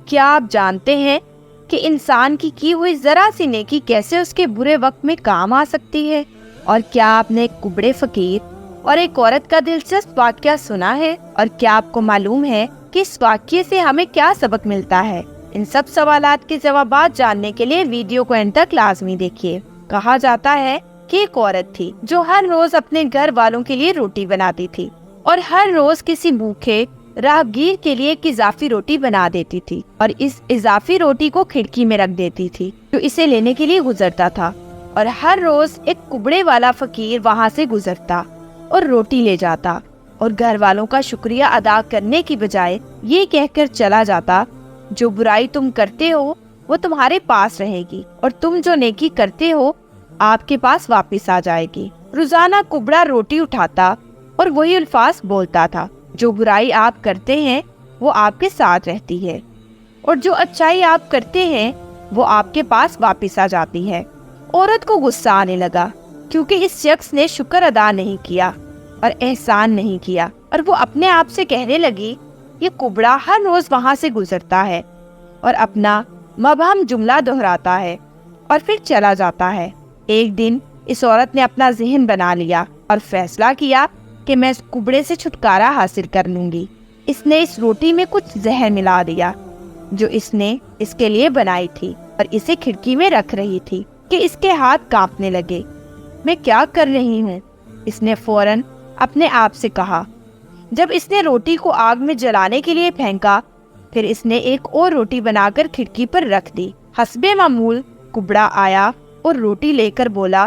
کیا آپ جانتے ہیں کہ انسان کی ہوئی ذرا سی نیکی کیسے اس کے برے وقت میں کام آ سکتی ہے؟ اور کیا آپ نے ایک کبڑے فقیر اور ایک عورت کا دلچسپ واقعہ سنا ہے؟ اور کیا آپ کو معلوم ہے کہ اس واقعے سے ہمیں کیا سبق ملتا ہے؟ ان سب سوالات کے جوابات جاننے کے لیے ویڈیو کو اینڈ تک لازمی دیکھیے۔ کہا جاتا ہے کہ ایک عورت تھی جو ہر روز اپنے گھر والوں کے لیے روٹی بناتی تھی اور ہر روز کسی بھوکے راہگیر کے لیے ایک اضافی روٹی بنا دیتی تھی اور اس اضافی روٹی کو کھڑکی میں رکھ دیتی تھی جو اسے لینے کے لیے گزرتا تھا، اور ہر روز ایک کبڑے والا فقیر وہاں سے گزرتا اور روٹی لے جاتا اور گھر والوں کا شکریہ ادا کرنے کی بجائے یہ کہہ کر چلا جاتا، جو برائی تم کرتے ہو وہ تمہارے پاس رہے گی اور تم جو نیکی کرتے ہو آپ کے پاس واپس آ جائے گی۔ روزانہ کبڑا روٹی اٹھاتا اور وہی الفاظ بولتا تھا، جو برائی آپ کرتے ہیں وہ آپ کے ساتھ رہتی ہے اور جو اچھائی آپ کرتے ہیں وہ آپ کے پاس واپس آ جاتی ہے۔ عورت کو غصہ آنے لگا کیونکہ اس شخص نے شکر ادا نہیں کیا اور احسان نہیں کیا، اور وہ اپنے آپ سے کہنے لگی یہ کبڑا ہر روز وہاں سے گزرتا ہے اور اپنا مبہم جملہ دہراتا ہے اور پھر چلا جاتا ہے۔ ایک دن اس عورت نے اپنا ذہن بنا لیا اور فیصلہ کیا کہ میں اس کبڑے سے چھٹکارا حاصل کر لوں گی۔ اس نے اس روٹی میں کچھ زہر ملا دیا جو اس نے اس کے لیے بنائی تھی اور اسے کھڑکی میں رکھ رہی تھی کہ اس کے ہاتھ کانپنے لگے۔ میں کیا کر رہی ہوں؟ اس نے فوراً اپنے آپ سے کہا۔ جب اس نے روٹی کو آگ میں جلانے کے لیے پھینکا، پھر اس نے ایک اور روٹی بنا کر کھڑکی پر رکھ دی۔ حسب معمول کبڑا آیا اور روٹی لے کر بولا،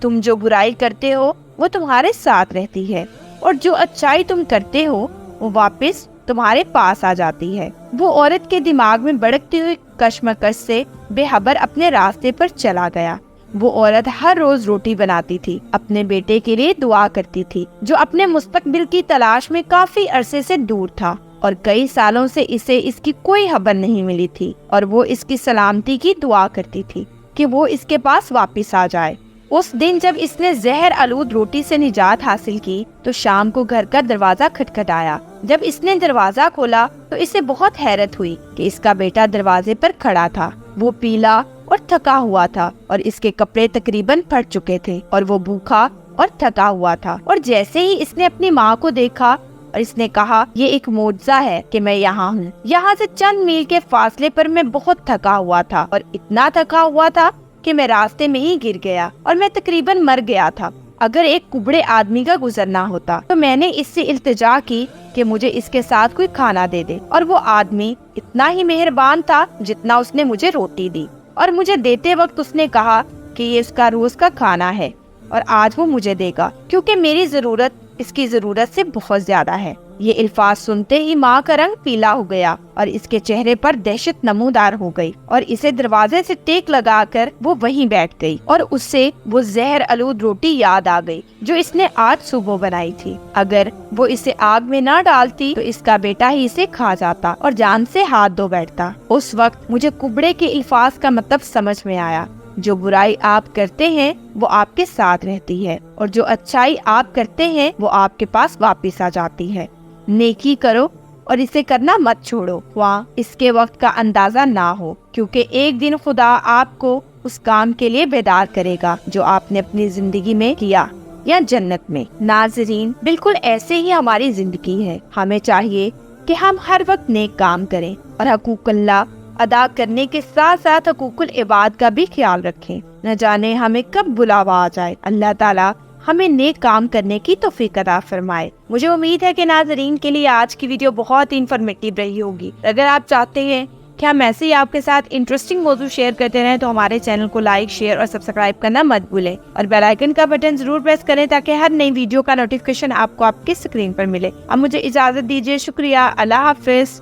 تم جو برائی کرتے ہو وہ تمہارے ساتھ رہتی ہے اور جو اچھائی تم کرتے ہو وہ واپس تمہارے پاس آ جاتی ہے۔ وہ عورت کے دماغ میں بڑکتی ہوئی کشمکش سے بے خبر اپنے راستے پر چلا گیا۔ وہ عورت ہر روز روٹی بناتی تھی، اپنے بیٹے کے لیے دعا کرتی تھی جو اپنے مستقبل کی تلاش میں کافی عرصے سے دور تھا اور کئی سالوں سے اسے اس کی کوئی خبر نہیں ملی تھی، اور وہ اس کی سلامتی کی دعا کرتی تھی کہ وہ اس کے پاس واپس آ جائے۔ اس دن جب اس نے زہر آلود روٹی سے نجات حاصل کی تو شام کو گھر کا دروازہ کھٹکھٹایا۔ جب اس نے دروازہ کھولا تو اسے بہت حیرت ہوئی کہ اس کا بیٹا دروازے پر کھڑا تھا۔ وہ پیلا اور تھکا ہوا تھا اور اس کے کپڑے تقریباً پھٹ چکے تھے اور وہ بھوکا اور تھکا ہوا تھا، اور جیسے ہی اس نے اپنی ماں کو دیکھا اور اس نے کہا یہ ایک معجزہ ہے کہ میں یہاں ہوں۔ یہاں سے چند میل کے فاصلے پر میں بہت تھکا ہوا تھا اور اتنا تھکا ہوا تھا کہ میں راستے میں ہی گر گیا اور میں تقریباً مر گیا تھا۔ اگر ایک کبڑے آدمی کا گزرنا ہوتا تو میں نے اس سے التجا کی کہ مجھے اس کے ساتھ کوئی کھانا دے دے، اور وہ آدمی اتنا ہی مہربان تھا جتنا اس نے مجھے روٹی دی، اور مجھے دیتے وقت اس نے کہا کہ یہ اس کا روز کا کھانا ہے اور آج وہ مجھے دے گا کیونکہ میری ضرورت اس کی ضرورت سے بہت زیادہ ہے۔ یہ الفاظ سنتے ہی ماں کا رنگ پیلا ہو گیا اور اس کے چہرے پر دہشت نمودار ہو گئی، اور اسے دروازے سے ٹیک لگا کر وہ وہیں بیٹھ گئی، اور اس سے وہ زہر آلود روٹی یاد آ گئی جو اس نے آج صبح بنائی تھی۔ اگر وہ اسے آگ میں نہ ڈالتی تو اس کا بیٹا ہی اسے کھا جاتا اور جان سے ہاتھ دھو بیٹھتا۔ اس وقت مجھے کبڑے کے الفاظ کا مطلب سمجھ میں آیا، جو برائی آپ کرتے ہیں وہ آپ کے ساتھ رہتی ہے اور جو اچھائی آپ کرتے ہیں وہ آپ کے پاس واپس آ جاتی ہے۔ نیکی کرو اور اسے کرنا مت چھوڑو، خواہ اس کے وقت کا اندازہ نہ ہو، کیونکہ ایک دن خدا آپ کو اس کام کے لیے بیدار کرے گا جو آپ نے اپنی زندگی میں کیا، یا جنت میں۔ ناظرین، بالکل ایسے ہی ہماری زندگی ہے۔ ہمیں چاہیے کہ ہم ہر وقت نیک کام کریں اور حقوق اللہ ادا کرنے کے ساتھ ساتھ حقوق العباد کا بھی خیال رکھیں۔ نہ جانے ہمیں کب بلاوا آ جائے۔ اللہ تعالیٰ ہمیں نیک کام کرنے کی توفیق عطا فرمائے۔ مجھے امید ہے کہ ناظرین کے لیے آج کی ویڈیو بہت انفارمیٹیو رہی ہوگی۔ اگر آپ چاہتے ہیں کہ ہم ایسے ہی آپ کے ساتھ انٹرسٹنگ موضوع شیئر کرتے رہیں تو ہمارے چینل کو لائک، شیئر اور سبسکرائب کرنا مت بھولیں، اور بیل آئیکن کا بٹن ضرور پریس کریں تاکہ ہر نئی ویڈیو کا نوٹیفیکیشن آپ کو آپ کی اسکرین پر ملے۔ اب مجھے اجازت دیجیے، شکریہ، اللہ حافظ۔